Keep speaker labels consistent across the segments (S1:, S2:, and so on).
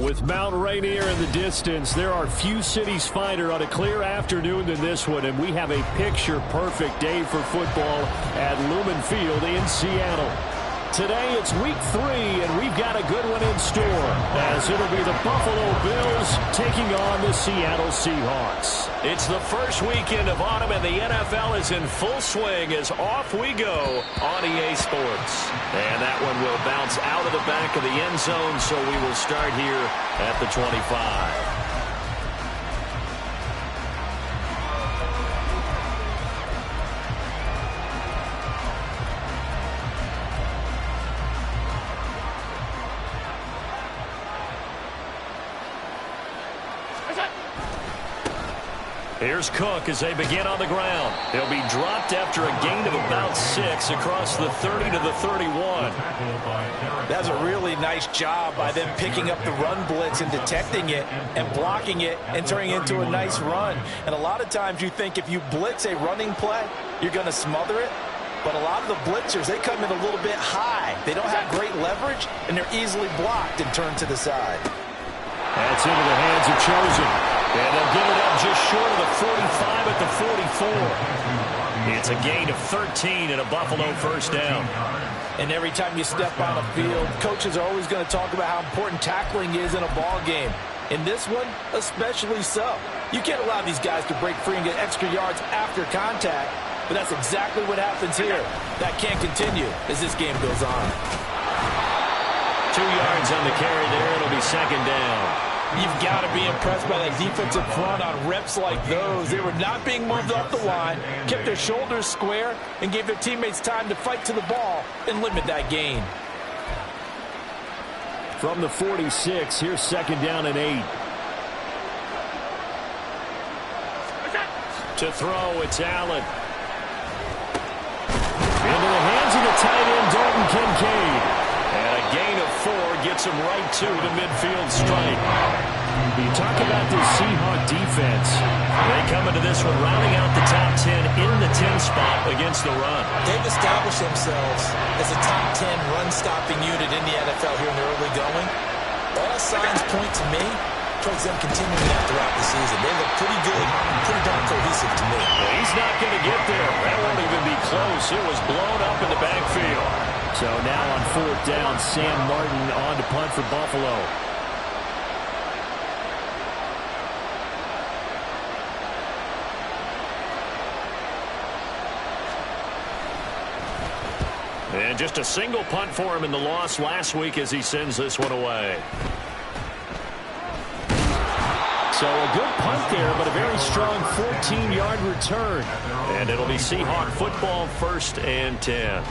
S1: With Mount Rainier in the distance, there are few cities finer on a clear afternoon than this one, and we have a picture-perfect day for football at Lumen Field in Seattle. Today, it's week 3, and we've got a good one in store, as it'll be the Buffalo Bills taking on the Seattle Seahawks. It's the first weekend of autumn, and the NFL is in full swing as off we go on EA Sports. And that one will bounce out of the back of the end zone, so we will start here at the 25. Here's Cook as they begin on the ground. He'll be dropped after a gain of about 6 across the 30 to the 31.
S2: That's a really nice job by them picking up the run blitz and detecting it and blocking it and turning it into a nice run. And a lot of times you think if you blitz a running play, you're going to smother it. But a lot of the blitzers, they come in a little bit high. They don't have great leverage, and they're easily blocked and turned to the side.
S1: That's into the hands of Chosen. And they'll get it up just short of the 45 at the 44. It's a gain of 13 and a Buffalo first down.
S2: And every time you step on a field, coaches are always going to talk about how important tackling is in a ball game. In this one, especially so. You can't allow these guys to break free and get extra yards after contact, but that's exactly what happens here. That can't continue as this game goes on.
S1: 2 yards on the carry there. It'll be second down.
S2: You've got to be impressed by that defensive front on reps like those. They were not being moved off the line, kept their shoulders square, and gave their teammates time to fight to the ball and limit that gain.
S1: From the 46, here's second down and 8. To throw, it's Allen. Into the hands of the tight end, Dalton Kincaid. And a gain of 4 gets him right to the midfield stripe. You talk about this Seahawks defense. They come into this one rounding out the top 10 in the 10 spot against the run.
S2: They've established themselves as a top 10 run-stopping unit in the NFL here in the early going. All signs point to me towards them continuing that throughout the season. They look pretty good, pretty darn cohesive to me.
S1: Well, he's not going to get there. That won't even be close. It was blown up in the backfield. So now on 4th down, Sam Martin on to punt for Buffalo. And just a single punt for him in the loss last week as he sends this one away. So a good punt there, but a very strong 14-yard return. And it'll be Seahawk football, 1st and 10.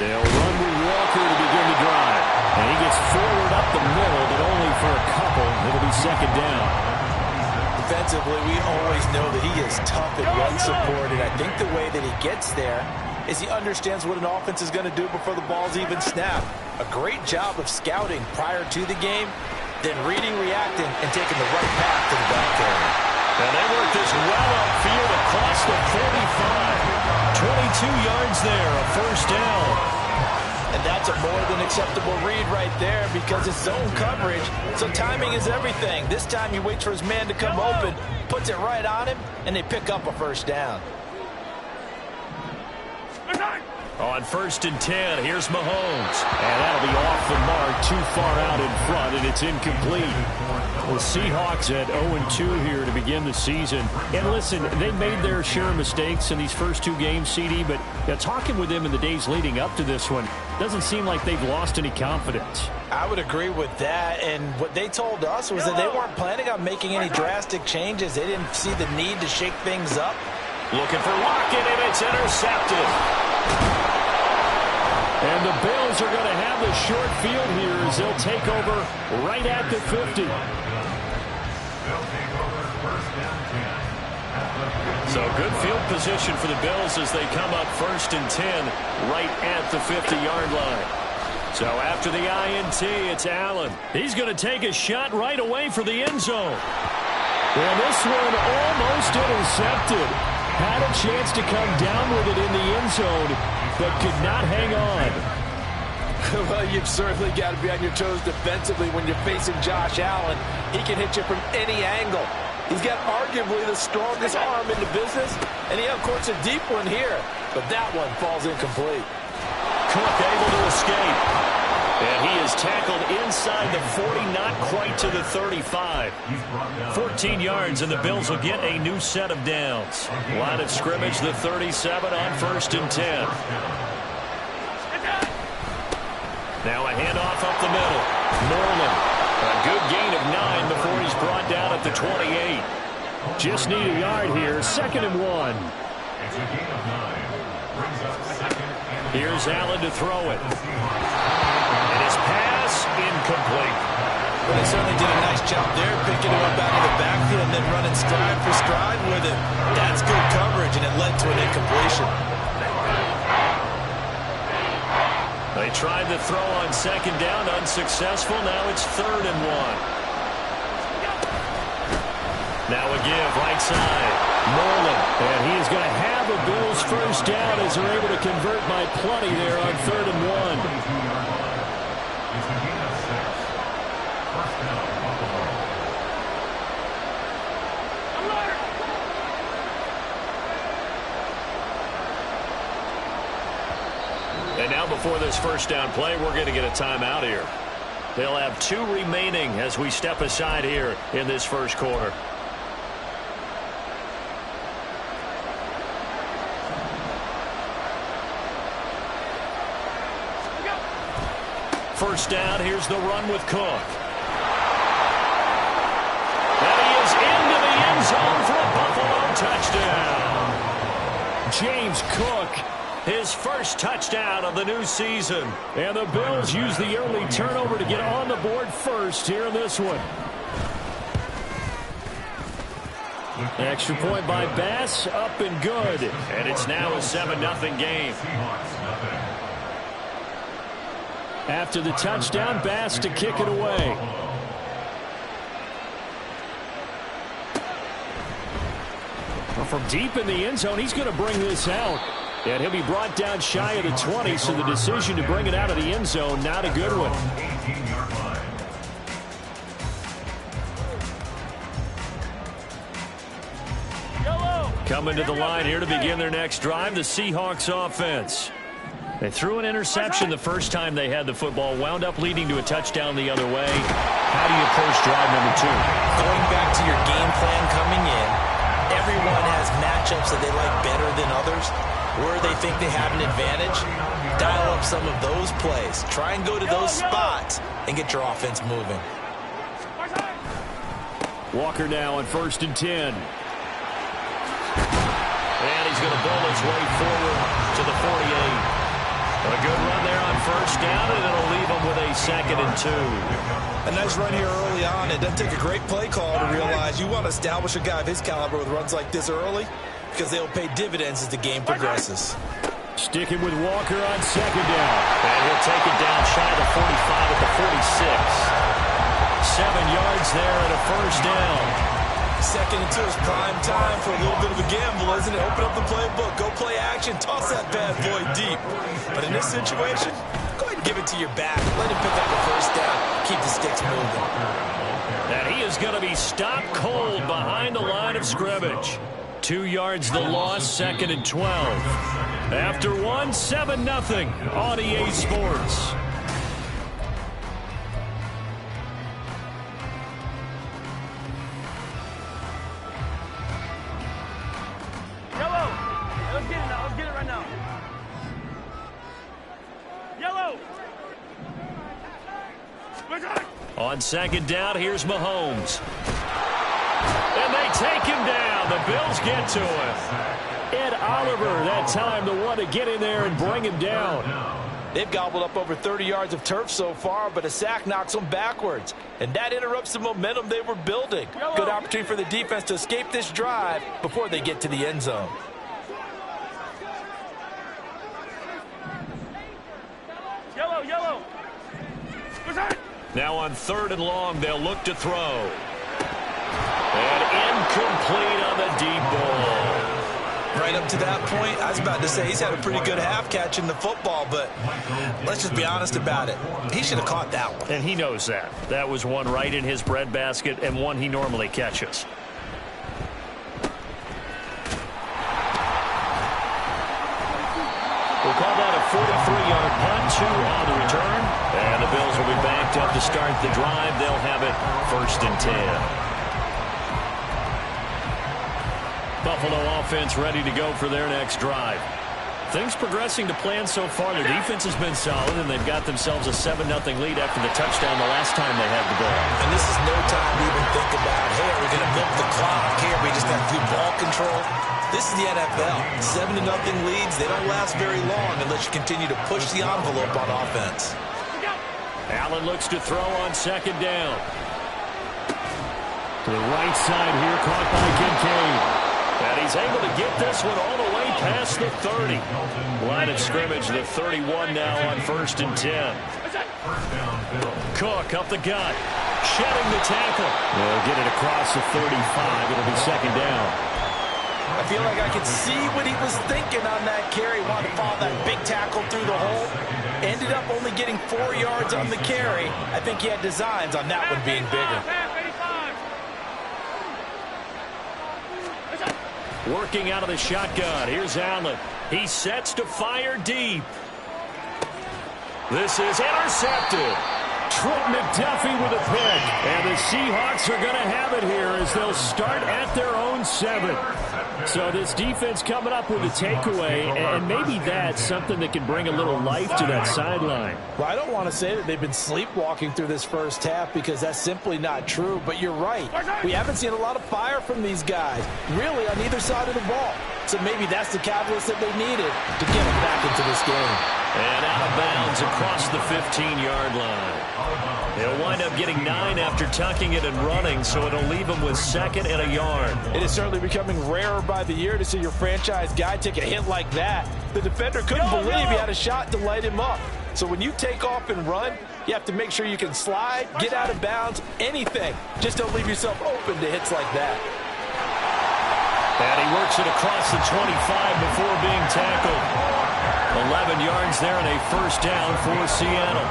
S1: They'll run with Walker to begin the drive. And he gets forward up the middle, but only for a couple. It'll be second down.
S2: Defensively, we always know that he is tough at run support, and I think the way that he gets there is he understands what an offense is going to do before the ball's even snapped. A great job of scouting prior to the game, then reading, reacting, and taking the right path to the back carry.
S1: And they work this well upfield across the 45. 22 yards there, a first down.
S2: And that's a more than acceptable read right there because it's zone coverage, so timing is everything. This time he waits for his man to come open, puts it right on him, and they pick up a first down.
S1: On 1st and 10, here's Mahomes. And that'll be off the mark, too far out in front, and it's incomplete. The Seahawks at 0-2 here to begin the season. And listen, they made their share of mistakes in these first 2 games, CD, but talking with them in the days leading up to this one, doesn't seem like they've lost any confidence.
S2: I would agree with that, and what they told us was that they weren't planning on making any drastic changes. They didn't see the need to shake things up.
S1: Looking for Lockett, and it's intercepted. And the Bills are going to have the short field here as they'll take over right at the 50. So good field position for the Bills as they come up 1st and 10 right at the 50-yard line. So after the INT, it's Allen. He's going to take a shot right away for the end zone. And this one almost intercepted. Had a chance to come down with it in the end zone, but could not hang on.
S2: Well, you've certainly got to be on your toes defensively when you're facing Josh Allen. He can hit you from any angle. He's got arguably the strongest arm in the business, and he, of course, a deep one here. But that one falls incomplete.
S1: Cook able to escape. And he is tackled inside the 40, not quite to the 35. 14 yards, and the Bills will get a new set of downs. Line of scrimmage, the 37 on 1st and 10. Now a handoff up the middle. Norman, a good gain of 9 before he's brought down at the 28. Just need a yard here, 2nd and 1. Here's Allen to throw it. And his pass incomplete.
S2: Well, they certainly did a nice job there, picking him up out of the backfield and then running stride for stride with him. That's good coverage, and it led to an incompletion.
S1: They tried to throw on 2nd down, unsuccessful. Now it's 3rd and 1. Now a give, right side. Moreland, and he is going to have a Bills 1st down as they're able to convert by plenty there on 3rd and 1. And now before this 1st down play, we're going to get a timeout here. They'll have 2 remaining as we step aside here in this 1st quarter. First down, here's the run with Cook. And he is into the end zone for a Buffalo touchdown. James Cook, his 1st touchdown of the new season. And the Bills use the early turnover to get on the board first here in this one. Extra point by Bass, up and good. And it's now a 7-0 game. After the touchdown, Bass to kick it away. Well, from deep in the end zone, he's going to bring this out. And he'll be brought down shy of the 20, so the decision to bring it out of the end zone, not a good one. Coming to the line here to begin their next drive, the Seahawks offense. They threw an interception the first time they had the football, wound up leading to a touchdown the other way. How do you approach drive number 2?
S2: Going back to your game plan coming in, everyone has matchups that they like better than others. Where they think they have an advantage, dial up some of those plays. Try and go to those spots and get your offense moving.
S1: Walker now on 1st and 10. And he's going to bowl his way forward to the 48. A good run there on 1st down, and it'll leave him with a 2nd and 2.
S2: A nice run here early on. It doesn't take a great play call to realize you want to establish a guy of his caliber with runs like this early, because they'll pay dividends as the game progresses.
S1: Sticking with Walker on 2nd down. And he'll take it down shy of the 45 at the 46. 7 yards there and a 1st down.
S2: 2nd and 2 is prime time for a little bit of a gamble, isn't it? Open up the playbook, go play action, toss that bad boy deep. But in this situation, go ahead and give it to your back. Let him pick up the 1st down. Keep the sticks moving.
S1: And he is going to be stopped cold behind the line of scrimmage. 2 yards the loss, 2nd and 12. After one, 7-0 on EA Sports.
S3: Yellow. Let's get it now. Let's get it right now. Yellow.
S1: On 2nd down, here's Mahomes. And they take him down. The Bills get to him. Ed Oliver, that time the one to get in there and bring him down.
S2: They've gobbled up over 30 yards of turf so far, but a sack knocks them backwards. And that interrupts the momentum they were building. Good opportunity for the defense to escape this drive before they get to the end zone.
S3: Yellow.
S1: Now on 3rd and long, they'll look to throw. And incomplete on the deep ball.
S2: Right up to that point, I was about to say he's had a pretty good half catching the football, but let's just be honest about it. He should have caught that one.
S1: And he knows that. That was one right in his breadbasket and one he normally catches. We'll call that a 43-yard punt, 2 on the return. And the Bills will be backed up to start the drive. They'll have it 1st and 10. Buffalo offense ready to go for their next drive. Things progressing to plan so far. Their defense has been solid, and they've got themselves a 7-0 lead after the touchdown the last time they had the ball.
S2: And this is no time to even think about, hey, are we going to milk the clock here? We just have good ball control. This is the NFL. 7-0 leads, they don't last very long unless you continue to push the envelope on offense.
S1: Allen looks to throw on 2nd down. To the right side here, caught by Kincaid. And he's able to get this one all the way past the 30. Line of scrimmage, the 31 now on 1st and 10. Cook up the gut, shedding the tackle. They'll get it across the 35. It'll be 2nd down.
S2: I feel like I could see what he was thinking on that carry. Wanted to follow that big tackle through the hole. Ended up only getting 4 yards on the carry. I think he had designs on that one being bigger.
S1: Working out of the shotgun. Here's Allen. He sets to fire deep. This is intercepted. Trent McDuffie with a pick. And the Seahawks are going to have it here as they'll start at their own 7. So this defense coming up with a takeaway, and maybe that's something that can bring a little life to that sideline.
S2: Well, I don't want to say that they've been sleepwalking through this first half because that's simply not true, but you're right. We haven't seen a lot of fire from these guys, really, on either side of the ball. So maybe that's the catalyst that they needed to get them back into this game.
S1: And out of bounds across the 15-yard line. They'll wind up getting 9 after tucking it and running, so it'll leave them with 2nd and a yard.
S2: It is certainly becoming rarer by the year to see your franchise guy take a hit like that. The defender couldn't believe he had a shot to light him up. So when you take off and run, you have to make sure you can slide, get out of bounds, anything. Just don't leave yourself open to hits like that.
S1: And he works it across the 25 before being tackled. 11 yards there and a 1st down for Seattle.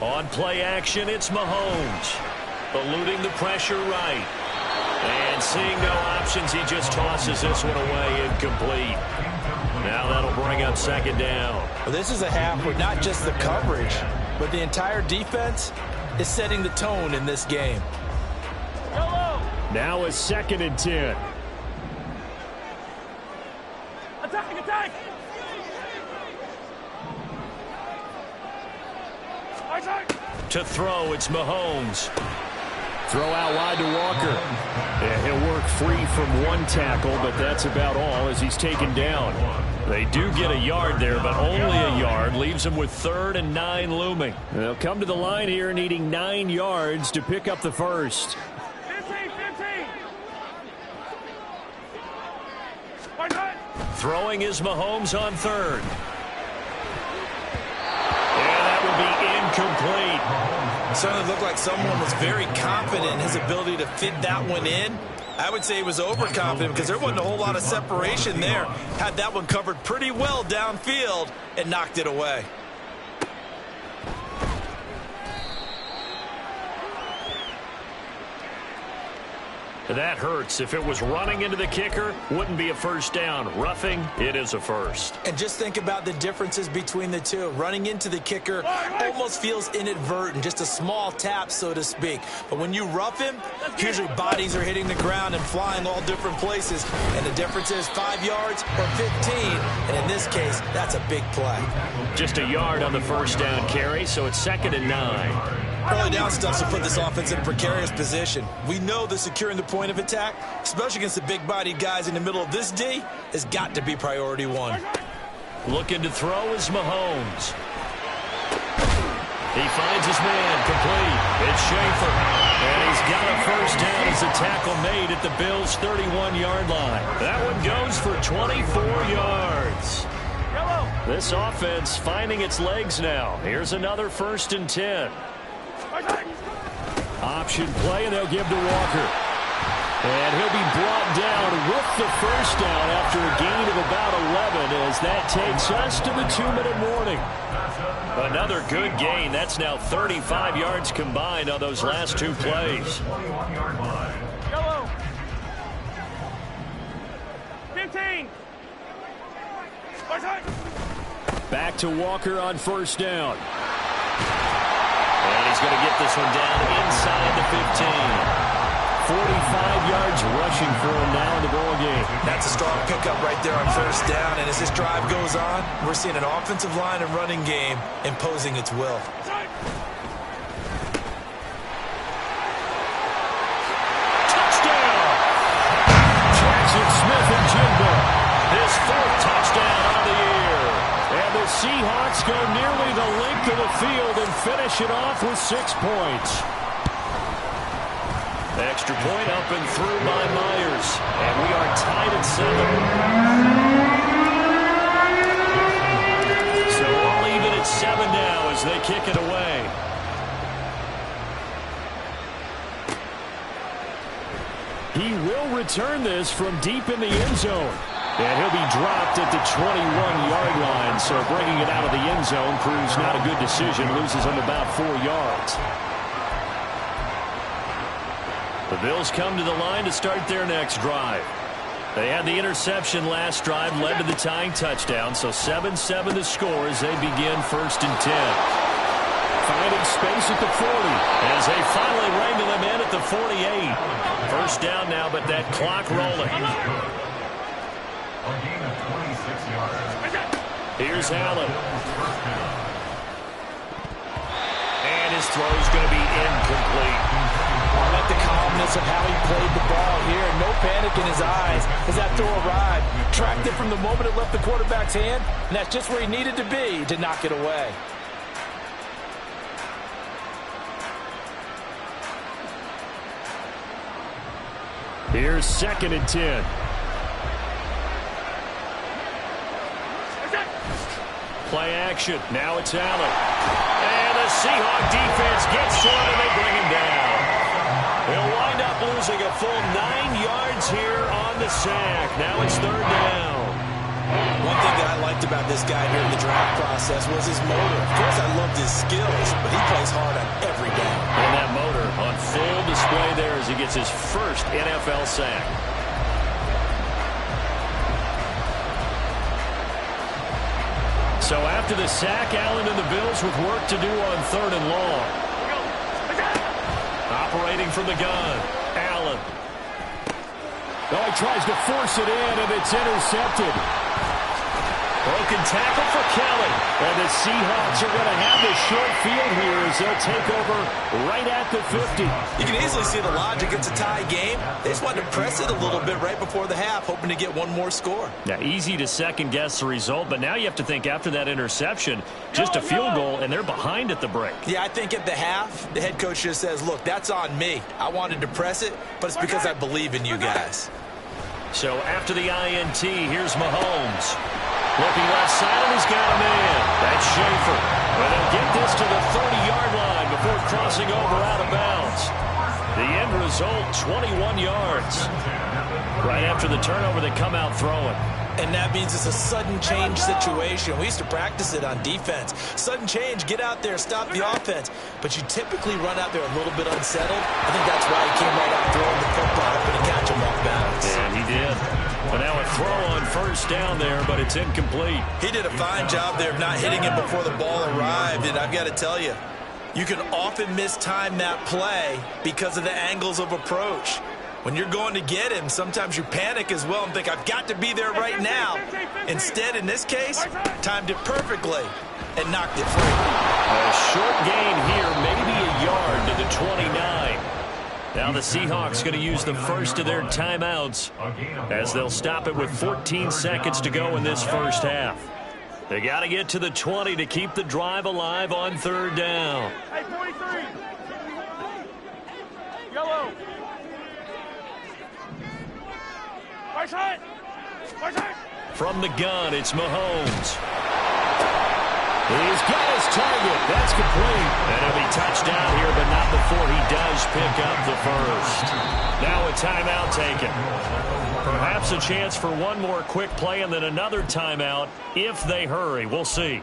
S1: On play action, it's Mahomes. Eluding the pressure right. And seeing no options, he just tosses this one away incomplete. Now that'll bring up 2nd down.
S2: Well, this is a half where not just the coverage, but the entire defense is setting the tone in this game.
S1: Now it's 2nd and 10.
S3: Attack!
S1: To throw, it's Mahomes. Throw out wide to Walker. Yeah, he'll work free from one tackle, but that's about all as he's taken down. They do get a yard there, but only a yard. Leaves them with 3rd and 9 looming. They'll come to the line here needing 9 yards to pick up the first.
S3: 15.
S1: Throwing is Mahomes on 3rd. And that will be incomplete.
S2: Certainly looked like someone was very confident in his ability to fit that one in. I would say he was overconfident because there wasn't a whole lot of separation there. Had that one covered pretty well downfield and knocked it away.
S1: That hurts. If it was running into the kicker, wouldn't be a first down. Roughing, it is a first.
S2: And just think about the differences between the two. Running into the kicker almost feels inadvertent, just a small tap, so to speak. But when you rough him, usually bodies are hitting the ground and flying all different places. And the difference is 5 yards or 15. And in this case, that's a big play.
S1: Just a yard on the first down carry, so it's 2nd and 9.
S2: Early down stuff to put this offense in a precarious position. We know that securing the point of attack, especially against the big-bodied guys in the middle of this D, has got to be priority one.
S1: Looking to throw is Mahomes. He finds his man complete. It's Schaefer. And he's got a first down as the tackle made at the Bills' 31-yard line. That one goes for 24 yards. This offense finding its legs now. Here's another 1st and 10. Option play, and they'll give to Walker. And he'll be brought down with the first down after a gain of about 11 as that takes us to the 2-minute warning. Another good gain. That's now 35 yards combined on those last 2 plays.
S3: 15.
S1: Back to Walker on first down. And he's going to get this one down inside the 15. 45 yards rushing for him now in the ball game.
S2: That's a strong pickup right there on first down. And as this drive goes on, we're seeing an offensive line and running game imposing its will.
S1: Touchdown! Jackson Smith-Njigba, his 4th touchdown on the year. And the Seahawks go nearly the length of the field and finish it off with 6 points. Extra point up and through by Myers. And we are tied at 7. So all even at 7 now as they kick it away. He will return this from deep in the end zone. And he'll be dropped at the 21-yard line. So bringing it out of the end zone proves not a good decision. Loses him about 4 yards. The Bills come to the line to start their next drive. They had the interception last drive, led to the tying touchdown. So 7-7 the score as they begin 1st and 10. Finding space at the 40 as they finally wrangle him in at the 48. First down now, but that clock rolling. Here's Allen. And his throw is going to be incomplete.
S2: I like the calmness of how he played the ball here. No panic in his eyes as that throw arrived. Tracked it from the moment it left the quarterback's hand, and that's just where he needed to be to knock it away.
S1: Here's 2nd and 10. Play action. Now it's Allen. And the Seahawk defense gets to him and they bring him down. He'll wind up losing a full 9 yards here on the sack. Now it's 3rd down.
S2: One thing that I liked about this guy here in the draft process was his motor. Of course, I loved his skills, but he plays hard on every down.
S1: And that motor on full display there as he gets his first NFL sack. So after the sack, Allen and the Bills with work to do on 3rd and long. Operating from the gun, Allen. Oh, he tries to force it in, and it's intercepted. Broken tackle for Kelly. And the Seahawks are going to have this short field here as they'll take over right at the 50.
S2: You can easily see the logic. It's a tie game. They just wanted to press it a little bit right before the half, hoping to get one more score.
S1: Now, easy to second-guess the result, but now you have to think after that interception, just a field goal, and they're behind at the break.
S2: Yeah, I think at the half, the head coach just says, look, that's on me. I wanted to press it, but it's because I believe in you guys.
S1: So after the INT, here's Mahomes. Looking left side, and he's got a man. That's Schaefer. And they'll get this to the 30-yard line before crossing over out of bounds. The end result, 21 yards. Right after the turnover, they come out throwing.
S2: And that means it's a sudden change situation. We used to practice it on defense. Sudden change, get out there, stop the offense. But you typically run out there a little bit unsettled. I think that's why he came right out throwing the football, hoping to catch him off balance.
S1: And he did. But now a throw on first down there, but it's incomplete.
S2: He did a fine job there of not hitting him before the ball arrived. And I've got to tell you, you can often mistime that play because of the angles of approach. When you're going to get him, sometimes you panic as well and think, I've got to be there right now. Instead, in this case, timed it perfectly and knocked it free.
S1: A short gain here, maybe a yard to the 29. Now the Seahawks going to use the first of their timeouts as they'll stop it with 14 seconds to go in this first half. They got to get to the 20 to keep the drive alive on third down.
S3: Hey, 43. Yellow.
S1: From the gun, it's Mahomes. He's got his target. That's complete. And he'll be touchdown here, but not before he does pick up the first. Now a timeout taken. Perhaps a chance for one more quick play and then another timeout if they hurry. We'll see.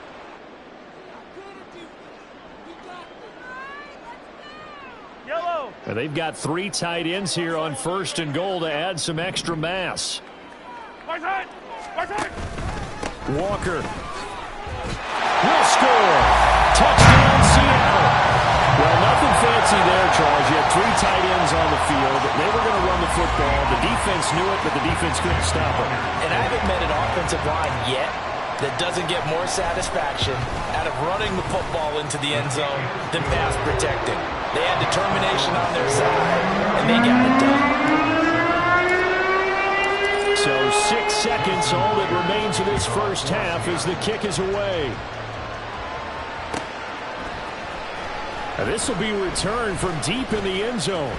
S3: Yellow.
S1: And they've got 3 tight ends here on first and goal to add some extra mass. Walker will score. Touchdown, Seattle. Well, nothing fancy there, Charles. You had 3 tight ends on the field. They were going to run the football. The defense knew it, but the defense couldn't stop it.
S2: And I haven't met an offensive line yet that doesn't get more satisfaction out of running the football into the end zone than pass protecting. They had determination on their side, and they got it done.
S1: So 6 seconds, all that remains of this first half as the kick is away. And this will be returned from deep in the end zone.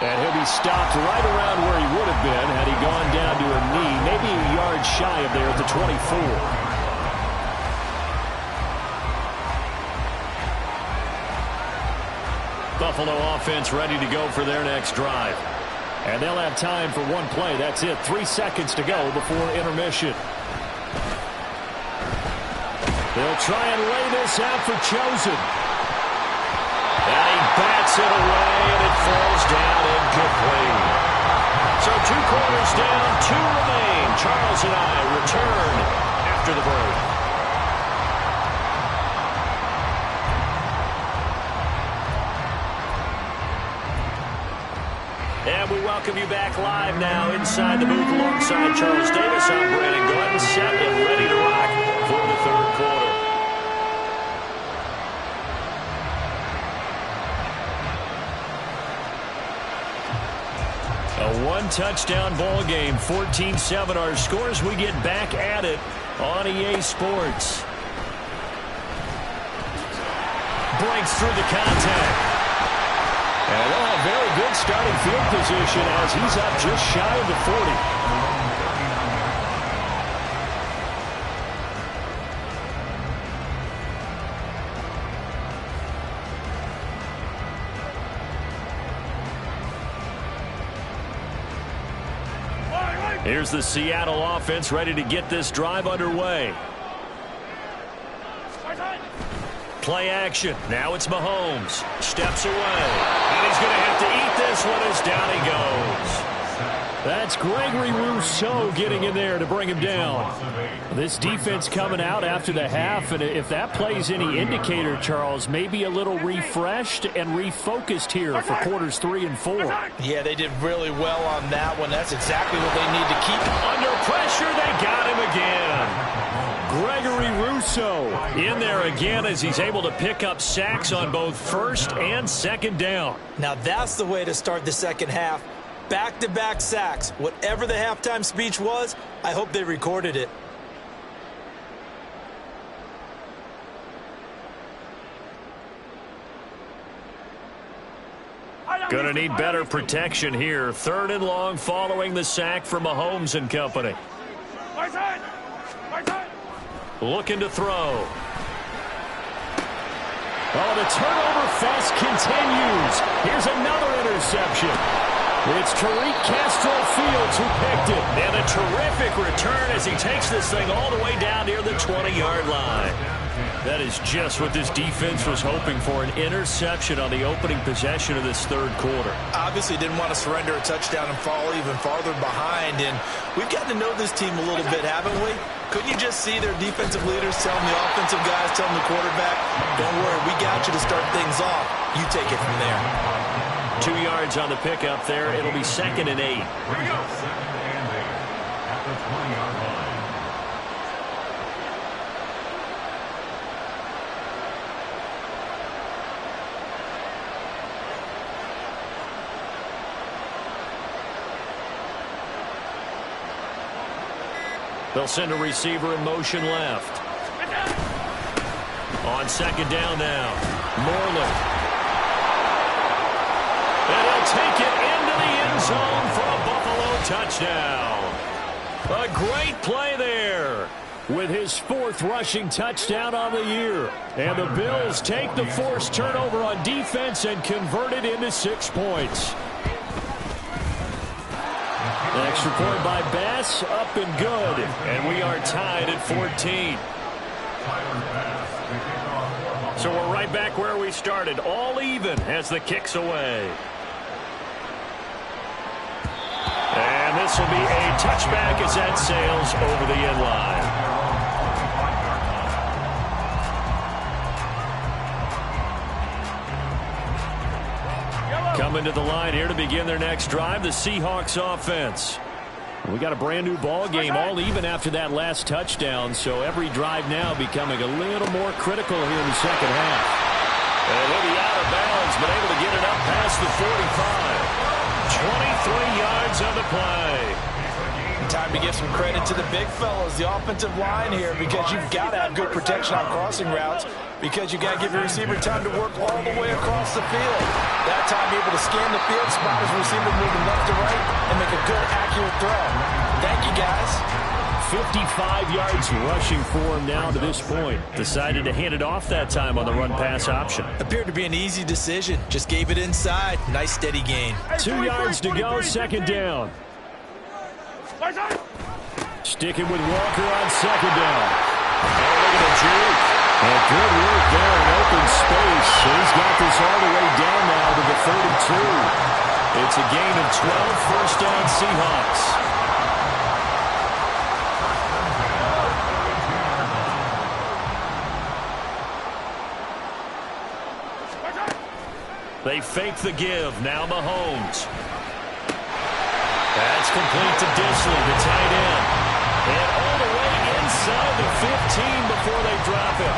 S1: And he'll be stopped right around where he would have been had he gone down to a knee, maybe a yard shy of there at the 24. Buffalo offense ready to go for their next drive. And they'll have time for one play. That's it. 3 seconds to go before intermission. They'll try and lay this out for Chosen. And he bats it away, and it falls down incomplete. So 2 quarters down, 2 remain. Charles and I return after the break. And we welcome you back live now inside the booth alongside Charles Davis. I'm Brandon Gordon, set and ready to rock for the third quarter. A 1-touchdown ball game, 14-7 our scores. We get back at it on EA Sports. Breaks through the contact. And they'll have very good starting field position as he's up just shy of the 40. Here's the Seattle offense ready to get this drive underway. Play action. Now it's Mahomes. Steps away. And he's going to have to eat this one as down he goes. That's Gregory Rousseau getting in there to bring him down. This defense coming out after the half, and if that plays any indicator, Charles, maybe a little refreshed and refocused here for quarters 3 and 4.
S2: Yeah, they did really well on that one. That's exactly what they need to keep.
S1: Under pressure, they got him again. Gregory Rousseau in there again as he's able to pick up sacks on both first and second down.
S2: Now that's the way to start the second half. Back-to-back sacks. Whatever the halftime speech was, I hope they recorded it.
S1: Gonna need better protection here. 3rd and long following the sack from Mahomes and company. Looking to throw. Oh, the turnover fest continues. Here's another interception. It's Tariq Castro-Fields who picked it. And a terrific return as he takes this thing all the way down near the 20-yard line. That is just what this defense was hoping for, an interception on the opening possession of this third quarter.
S2: Obviously didn't want to surrender a touchdown and fall even farther behind. And we've gotten to know this team a little bit, haven't we? Couldn't you just see their defensive leaders telling the offensive guys, telling the quarterback, don't worry, we got you to start things off. You take it from there.
S1: 2 yards on the pickup there. It'll be 2nd and 8.
S4: Here we go. 2nd and 8 at the 20-yard line.
S1: They'll send a receiver in motion left. On 2nd down now, Moreland. And he'll take it into the end zone for a Buffalo touchdown. A great play there with his 4th rushing touchdown on the year. And the Bills take the forced turnover on defense and convert it into 6 points. The extra point by Bass, up and good. And we are tied at 14. So we're right back where we started, all even as the kick's away. And this will be a touchback as that sails over the end line. Coming to the line here to begin their next drive, the Seahawks offense. We got a brand new ball game, all even after that last touchdown, so every drive now becoming a little more critical here in the second half. And he'll be out of bounds, but able to get it up past the 45. 23 yards on the play.
S2: Time to give some credit to the big fellas, the offensive line here, because you've got to have good protection on crossing routes, because you've got to give your receiver time to work all the way across the field. That time, able to scan the field, spot his receiver moving left to right, and make a good, accurate throw. Thank you, guys.
S1: 55 yards rushing for him now to this point. Decided to hand it off that time on the run-pass option.
S2: Appeared to be an easy decision. Just gave it inside. Nice, steady gain.
S1: 2 yards to go, 2nd down. Sticking with Walker on 2nd down. And look at the juke. And good work there in open space. He's got this all the way down now to the 32. It's a gain of 12, first down Seahawks. They fake the give. Now Mahomes. That's complete to Disley, the tight end. And all the way inside the 15 before they drop it.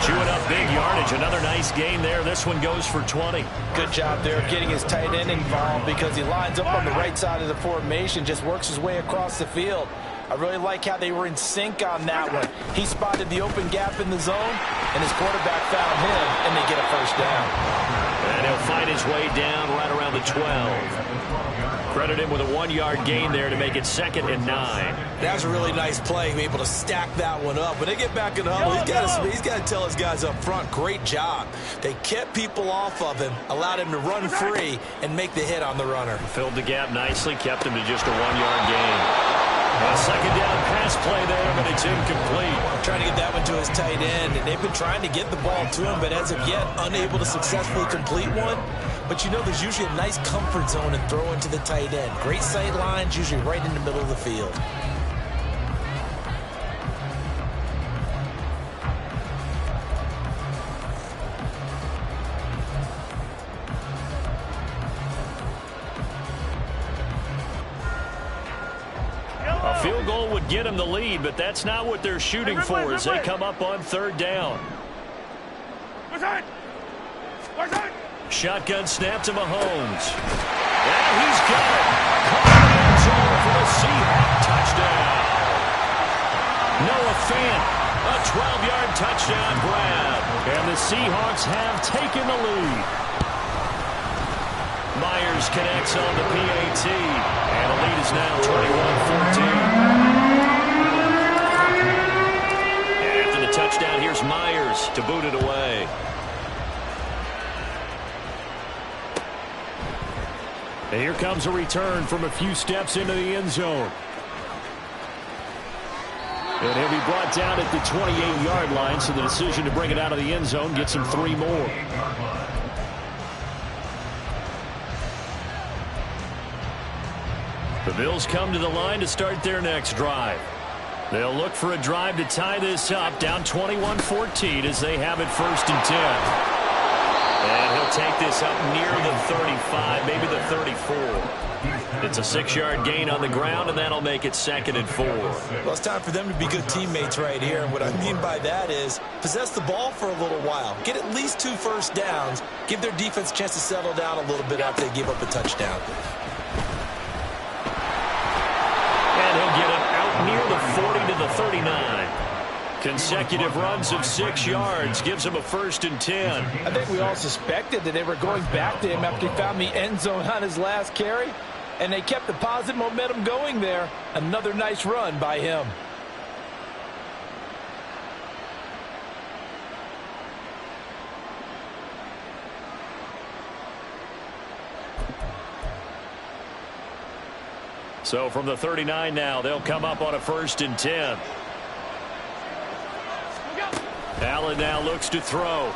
S1: Chewing up big yardage. Another nice gain there. This one goes for 20.
S2: Good job there of getting his tight end involved, because he lines up on the right side of the formation, just works his way across the field. I really like how they were in sync on that one. He spotted the open gap in the zone, and his quarterback found him, and they get a first down.
S1: And he'll find his way down right around the 12. Credit him with a 1-yard gain there to make it 2nd and 9.
S2: That was a really nice play, able to stack that one up. When they get back in the huddle, he's got to tell his guys up front, great job. They kept people off of him, allowed him to run free, and make the hit on the runner.
S1: Filled the gap nicely, kept him to just a 1-yard gain. A 2nd down pass play there, but it's incomplete.
S2: Trying to get that one to his tight end, and they've been trying to get the ball to him, but as of yet, unable to successfully complete one. But you know, there's usually a nice comfort zone in throwing to the tight end. Great sight lines, usually right in the middle of the field.
S1: A field goal would get them the lead, but that's not what they're shooting for as they come up on 3rd down. Shotgun snap to Mahomes. And he's got it. Caught in the end zone for the Seahawks touchdown. Noah Fant, a 12-yard touchdown grab. And the Seahawks have taken the lead. Myers connects on the PAT. And the lead is now 21-14. And after the touchdown, here's Myers to boot it away. And here comes a return from a few steps into the end zone. And he'll be brought down at the 28-yard line, so the decision to bring it out of the end zone gets him 3 more. The Bills come to the line to start their next drive. They'll look for a drive to tie this up, down 21-14 as they have it 1st and 10. And he'll take this up near the 35, maybe the 34. It's a 6-yard gain on the ground, and that'll make it 2nd and 4.
S2: Well, it's time for them to be good teammates right here. And what I mean by that is possess the ball for a little while. Get at least 2 first downs. Give their defense a chance to settle down a little bit after they give up a touchdown.
S1: And he'll get it out near the 40 to the 39. Consecutive runs of 6 yards gives him a 1st and 10.
S2: I think we all suspected that they were going back to him after he found the end zone on his last carry, and they kept the positive momentum going there. Another nice run by him.
S1: So from the 39 now, they'll come up on a 1st and 10. Allen now looks to throw.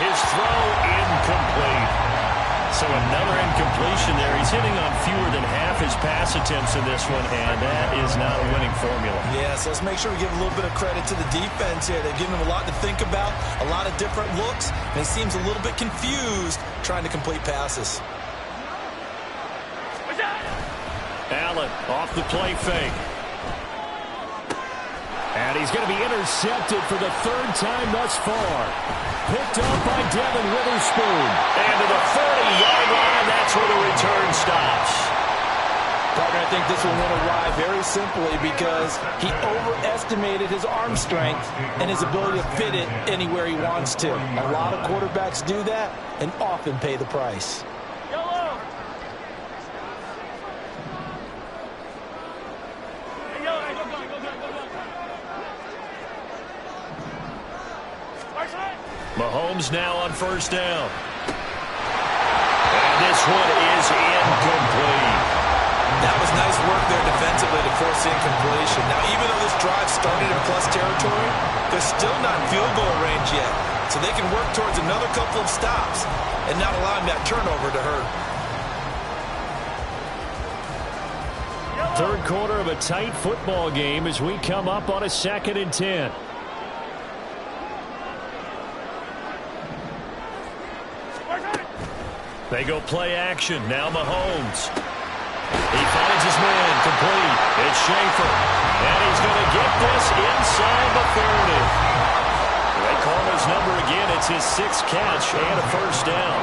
S1: His throw incomplete. So another incompletion there. He's hitting on fewer than half his pass attempts in this one, and that is not a winning formula.
S2: Yeah, so let's make sure we give a little bit of credit to the defense here. They've given him a lot to think about, a lot of different looks, and he seems a little bit confused trying to complete passes.
S1: Allen off the play fake. And he's going to be intercepted for the 3rd time thus far. Picked up by Devin Witherspoon. And to the 30-yard line, that's where the return stops.
S2: Partner, I think this one went awry very simply because he overestimated his arm strength and his ability to fit it anywhere he wants to. A lot of quarterbacks do that and often pay the price.
S1: Mahomes now on 1st down. And this one is incomplete.
S2: That was nice work there defensively to force the incompletion. Now, even though this drive started in plus territory, they're still not in field goal range yet. So they can work towards another couple of stops and not allowing that turnover to hurt.
S1: 3rd quarter of a tight football game as we come up on a 2nd and 10. They go play action. Now Mahomes. He finds his man. Complete. It's Schaefer. And he's going to get this inside the 30. They call his number again. It's his 6th catch and a 1st down.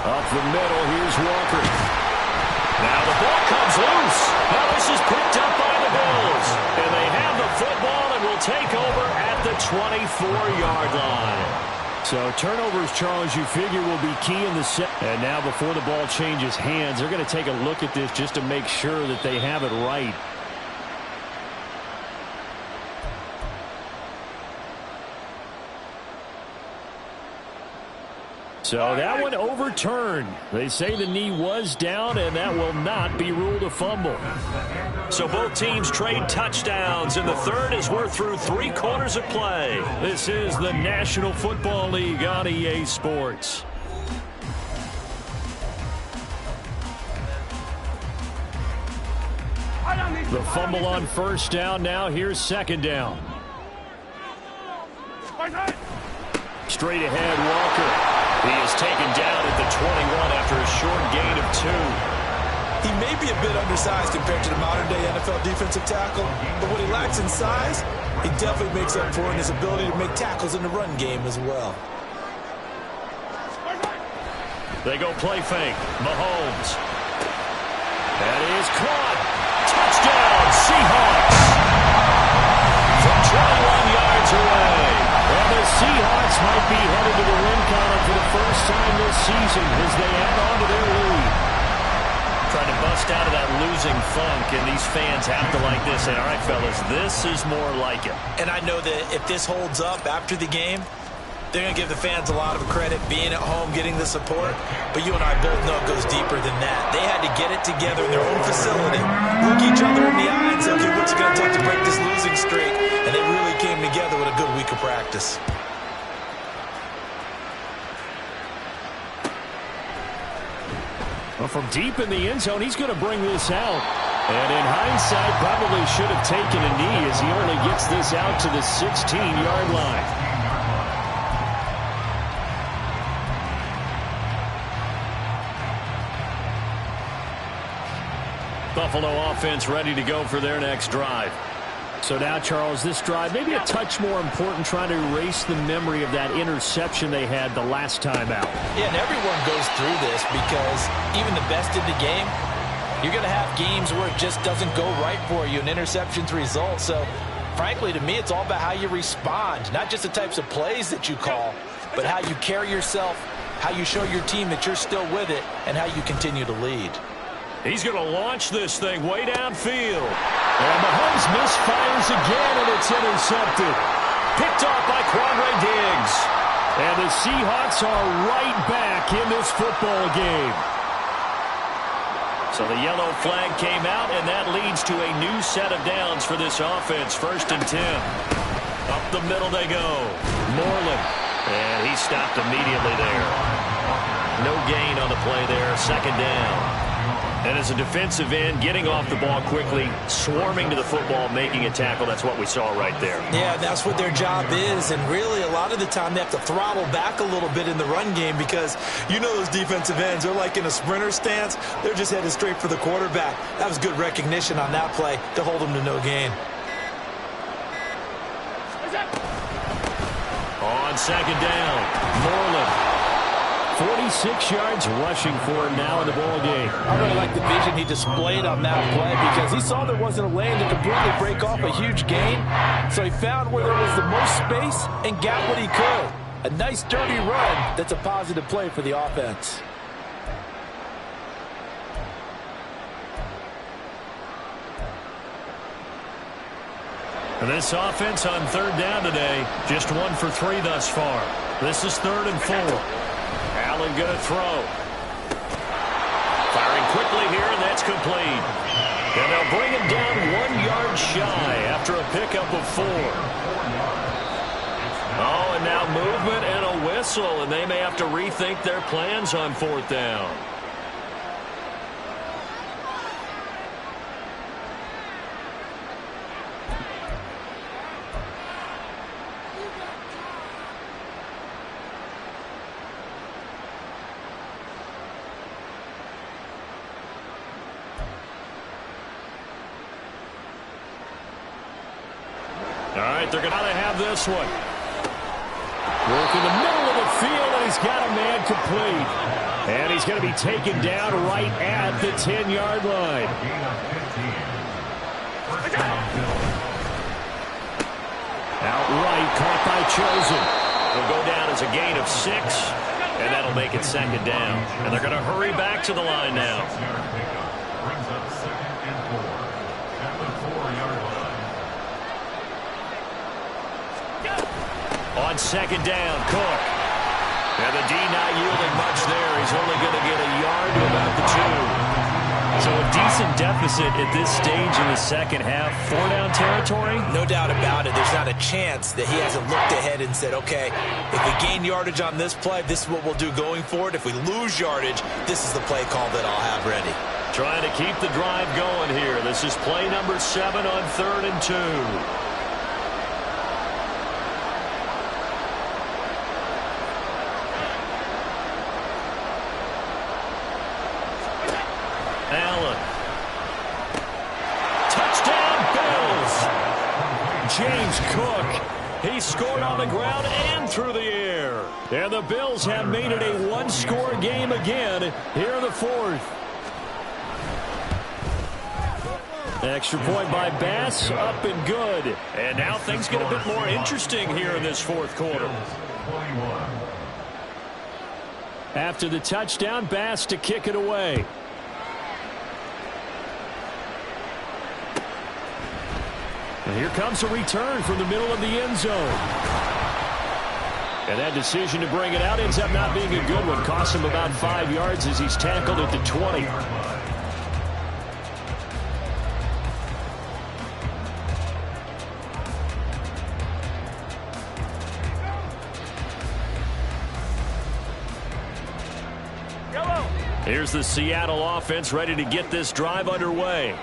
S1: Up the middle. Here's Walker. Now the ball comes loose. Now this is picked up by the Bills. And they have the football and will take over at the 24-yard line. So turnovers, Charles, you figure will be key in the set. And now before the ball changes hands, they're going to take a look at this just to make sure that they have it right. So that one overturned. They say the knee was down, and that will not be ruled a fumble. So both teams trade touchdowns, and the 3rd as we're through 3 quarters of play. This is the National Football League on EA Sports. The fumble on 1st down. Now here's 2nd down. Straight ahead, Walker. He is taken down at the 21 after a short gain of 2.
S2: He may be a bit undersized compared to the modern-day NFL defensive tackle, but what he lacks in size, he definitely makes up for in his ability to make tackles in the run game as well.
S1: They go play fake. Mahomes. That is caught. Touchdown, Seahawks. From 21 yards away. Well, the Seahawks might be headed to the win column for the first time this season as they add on to their lead. Trying to bust out of that losing funk, and these fans have to like this. Say, all right, fellas, this is more like it.
S2: And I know that if this holds up after the game, They're going to give the fans a lot of credit being at home, getting the support. But you and I both know it goes deeper than that. They had to get it together in their own facility, look each other in the eye and say, okay, what's it going to take to break this losing streak? And they really came together with a good week of practice.
S1: Well, from deep in the end zone, he's going to bring this out. And in hindsight, probably should have taken a knee as he only gets this out to the 16-yard line. Buffalo offense ready to go for their next drive. So now, Charles, this drive maybe a touch more important, trying to erase the memory of that interception they had the last time out.
S2: Yeah, and everyone goes through this because even the best in the game, you're going to have games where it just doesn't go right for you, and interceptions result. So, frankly, to me, it's all about how you respond, not just the types of plays that you call, but how you carry yourself, how you show your team that you're still with it, and how you continue to lead.
S1: He's going to launch this thing way downfield. And Mahomes misfires again, and it's intercepted. Picked off by Quandre Diggs. And the Seahawks are right back in this football game. So the yellow flag came out, and that leads to a new set of downs for this offense. 1st and 10. Up the middle they go. Moreland. And he stopped immediately there. No gain on the play there. 2nd down. And as a defensive end, getting off the ball quickly, swarming to the football, making a tackle, that's what we saw right there.
S2: Yeah, that's what their job is. And really, a lot of the time, they have to throttle back a little bit in the run game because you know those defensive ends, they're like in a sprinter stance. They're just headed straight for the quarterback. That was good recognition on that play to hold them to no gain.
S1: On 2nd down, Moreland. 46 yards rushing for him now in the ball game.
S2: I really like the vision he displayed on that play because he saw there wasn't a lane to completely break off a huge gain. So he found where there was the most space and got what he could. A nice dirty run that's a positive play for the offense.
S1: And this offense on 3rd down today, just 1 for 3 thus far. This is 3rd and 4. Allen going to throw. Firing quickly here, and that's complete. And they'll bring him down 1 yard shy after a pickup of 4. Oh, and now movement and a whistle, and they may have to rethink their plans on 4th down. All right, they're going to have this one. Work in the middle of the field, and he's got a man complete. And he's going to be taken down right at the 10-yard line. Outright caught by Chosen. Will go down as a gain of 6, and that'll make it 2nd down. And they're going to hurry back to the line now.
S4: Brings up 2nd and 4 at the 4-yard line.
S1: On 2nd down, Cook. And the D not yielding much there. He's only going to get a yard to about the 2. So a decent deficit at this stage in the second half. 4-down territory?
S2: No doubt about it. There's not a chance that he hasn't looked ahead and said, okay, if we gain yardage on this play, this is what we'll do going forward. If we lose yardage, this is the play call that I'll have ready.
S1: Trying to keep the drive going here. This is play number 7 on 3rd and 2. Allen. Touchdown, Bills. James Cook. He scored on the ground and through the air. And the Bills have made it a 1-score game again here in the 4th. Extra point by Bass, up and good. And now things get a bit more interesting here in this 4th quarter. After the touchdown, Bass to kick it away. And here comes a return from the middle of the end zone. And that decision to bring it out ends up not being a good one. Costs him about 5 yards as he's tackled at the 20. Here's the Seattle offense ready to get this drive underway.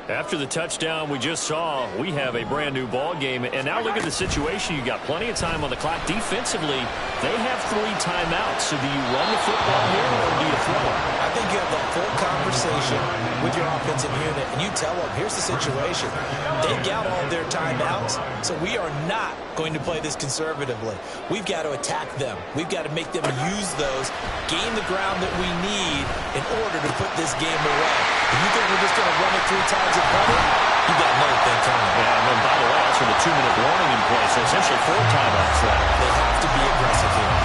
S1: After the touchdown we just saw, we have a brand new ball game. And now look at the situation. You got plenty of time on the clock. Defensively, they have 3 timeouts. So do you run the football here or do you throw it?
S2: I think you have the full conversation with your offensive unit, and you tell them, here's the situation. They've got all their timeouts, so we are not going to play this conservatively. We've got to attack them. We've got to make them use those, gain the ground that we need in order to put this game away. If you think we're just going to run it 3 times and punt it, you got another thing coming.
S1: Yeah, and then by the way, also the 2-minute warning in place, so essentially 4 timeouts left.
S2: They have to be aggressive here.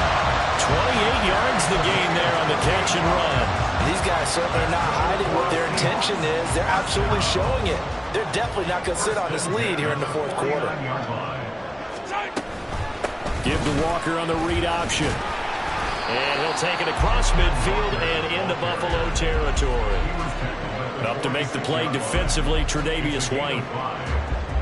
S1: 28 yards the gain there on the catch and run.
S2: These guys certainly are not hiding what their intention is. They're absolutely showing it. They're definitely not going to sit on this lead here in the 4th quarter.
S1: Give to Walker on the read option. And he'll take it across midfield and into Buffalo territory. Up to make the play defensively, Tre'Davious White.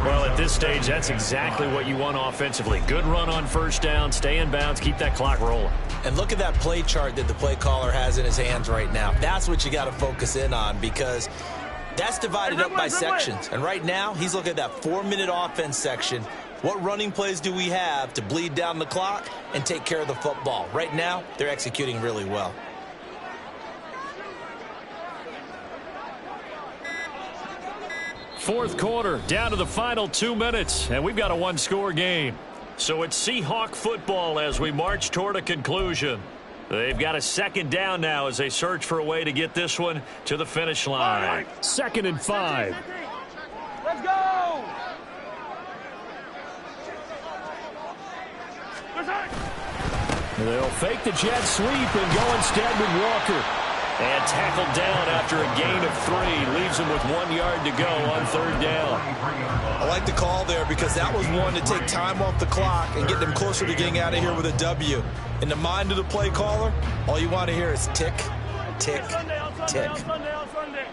S1: Well, at this stage, that's exactly what you want offensively. Good run on first down, stay in bounds, keep that clock rolling.
S2: And look at that play chart that the play caller has in his hands right now. That's what you got to focus in on, because that's divided up by sections. And right now, he's looking at that 4-minute offense section. What running plays do we have to bleed down the clock and take care of the football? Right now, they're executing really well.
S1: Fourth quarter, down to the final 2 minutes, and we've got a 1-score game. So it's Seahawk football as we march toward a conclusion. They've got a 2nd down now as they search for a way to get this one to the finish line. 2nd and 5.
S3: Let's go!
S1: They'll fake the jet sweep and go instead with Walker. And tackled down after a gain of 3. Leaves him with 1 yard to go on 3rd down.
S2: I like the call there because that was one to take time off the clock and get them closer to getting out of here with a W. In the mind of the play caller, all you want to hear is tick, tick, tick.
S3: On Sunday.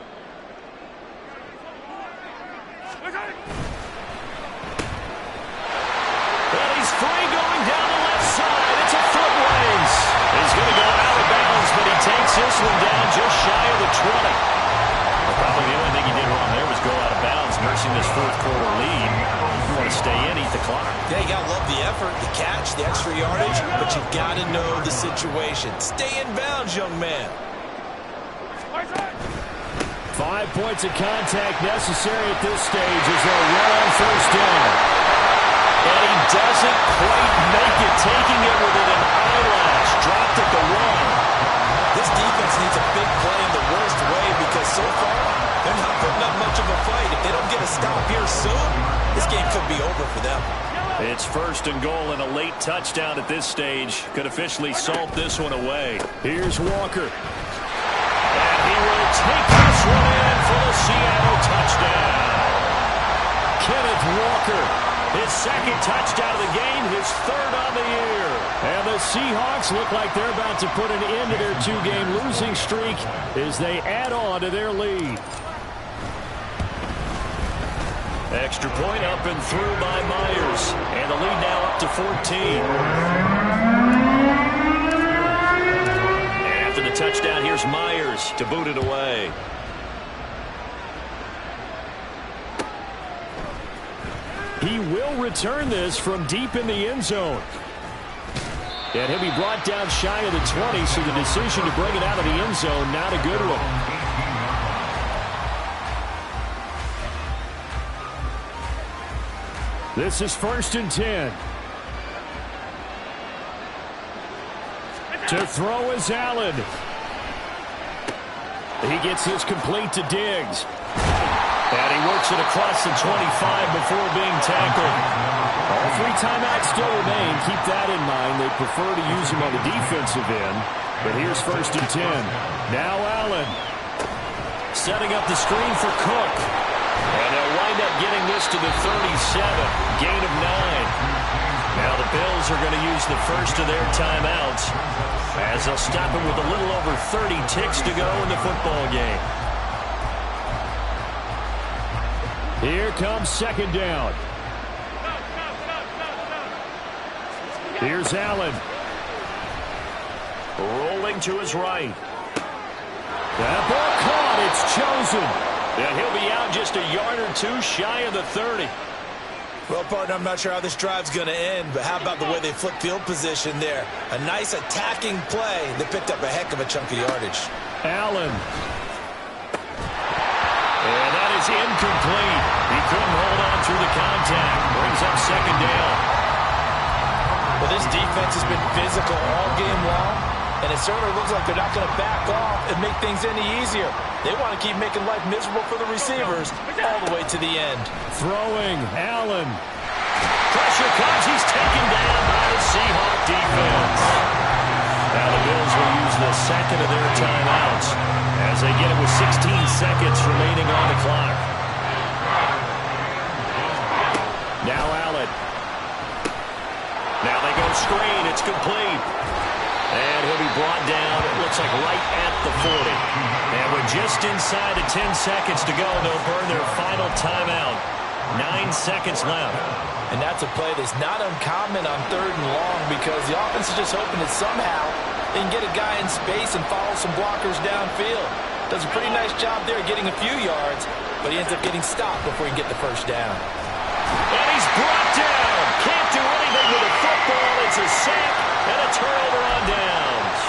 S1: Well, he's free going down the left side. It's a foot race. He's going to go out of bounds, but he takes this one down just shy of the 20. Well, probably the only thing he did wrong there was go out of bounds, nursing this 4th quarter lead. You want to stay in, eat the clock.
S2: Yeah, you got to love the effort, the catch, the extra yardage, but you got to know the situation. Stay in bounds, young man.
S1: 5 points of contact necessary at this stage as they'll run on 1st down. And he doesn't quite make it, taking it within an eyelash. Dropped at the 1.
S2: This defense needs a big play in the worst way because so far, they're not putting up much of a fight. If they don't get a stop here soon, this game could be over for them.
S1: It's 1st and goal and a late touchdown at this stage. Could officially salt this one away. Here's Walker. And he will take this one in for the Seattle touchdown. Kenneth Walker, his 2nd touchdown of the game, his 3rd on the year. And the Seahawks look like they're about to put an end to their 2-game losing streak as they add on to their lead. Extra point up and through by Myers. And the lead now up to 14. After the touchdown, here's Myers to boot it away. He will return this from deep in the end zone. And he'll be brought down shy of the 20, so the decision to bring it out of the end zone, not a good one. This is 1st and 10. To throw is Allen. He gets his complete to Diggs. And he works it across the 25 before being tackled. All 3 timeouts still remain. Keep that in mind. They prefer to use him on the defensive end. But here's 1st and 10. Now Allen. Setting up the screen for Cook. And they'll wind up getting this to the 37. Gain of 9. Now the Bills Bills are going to use the first of their timeouts as they'll stop it with a little over 30 ticks to go in the football game. Here comes second down. Here's Allen. Rolling to his right. That ball caught. It's chosen. And he'll be out just a yard or two shy of the 30.
S2: Well, partner, I'm not sure how this drive's going to end, but how about the way they flip field position there? A nice attacking play that picked up a heck of a chunk of yardage.
S1: Allen. And that is incomplete. He couldn't hold on through the contact. Brings up second down.
S2: Well, this defense has been physical all game long, and it certainly looks like they're not going to back off and make things any easier. They want to keep making life miserable for the receivers all the way to the end.
S1: Throwing, Allen. Pressure comes. He's taken down by the Seahawks defense. Now the Bills will use the second of their timeouts as they get it with 16 seconds remaining on the clock. Now Allen. Now they go screen. It's complete. And he'll be brought down, it looks like right at the 40. And with just inside of 10 seconds to go, they'll burn their final timeout. 9 seconds left.
S2: And that's a play that's not uncommon on third and long because the offense is just hoping that somehow they can get a guy in space and follow some blockers downfield. Does a pretty nice job there getting a few yards, but he ends up getting stopped before he can get the first down.
S1: And he's brought down. Can't do anything with a football. It's a sack and a turnover on downs.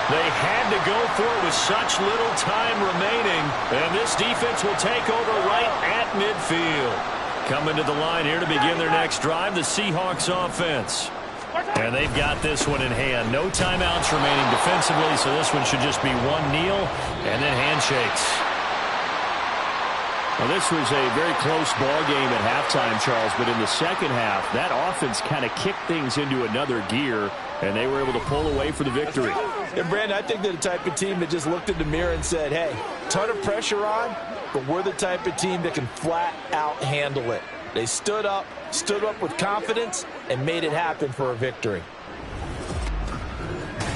S1: They had to go for it with such little time remaining, and this defense will take over right at midfield. Coming to the line here to begin their next drive, the Seahawks offense. And they've got this one in hand. No timeouts remaining defensively, so this one should just be one kneel and then handshakes. Well, this was a very close ball game at halftime, Charles, but in the second half, that offense kind of kicked things into another gear, and they were able to pull away for the victory.
S2: And, Brandon, I think they're the type of team that just looked in the mirror and said, hey, ton of pressure on, but we're the type of team that can flat out handle it. They stood up with confidence, and made it happen for a victory.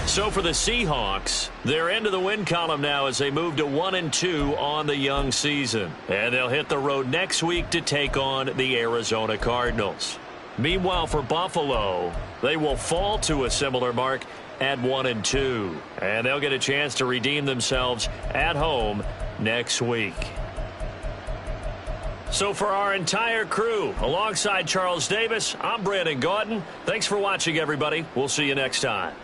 S1: So for the Seahawks, they're into the win column now as they move to 1-2 on the young season. And they'll hit the road next week to take on the Arizona Cardinals. Meanwhile, for Buffalo, they will fall to a similar mark at 1-2. And they'll get a chance to redeem themselves at home next week. So for our entire crew, alongside Charles Davis, I'm Brandon Gautin. Thanks for watching, everybody. We'll see you next time.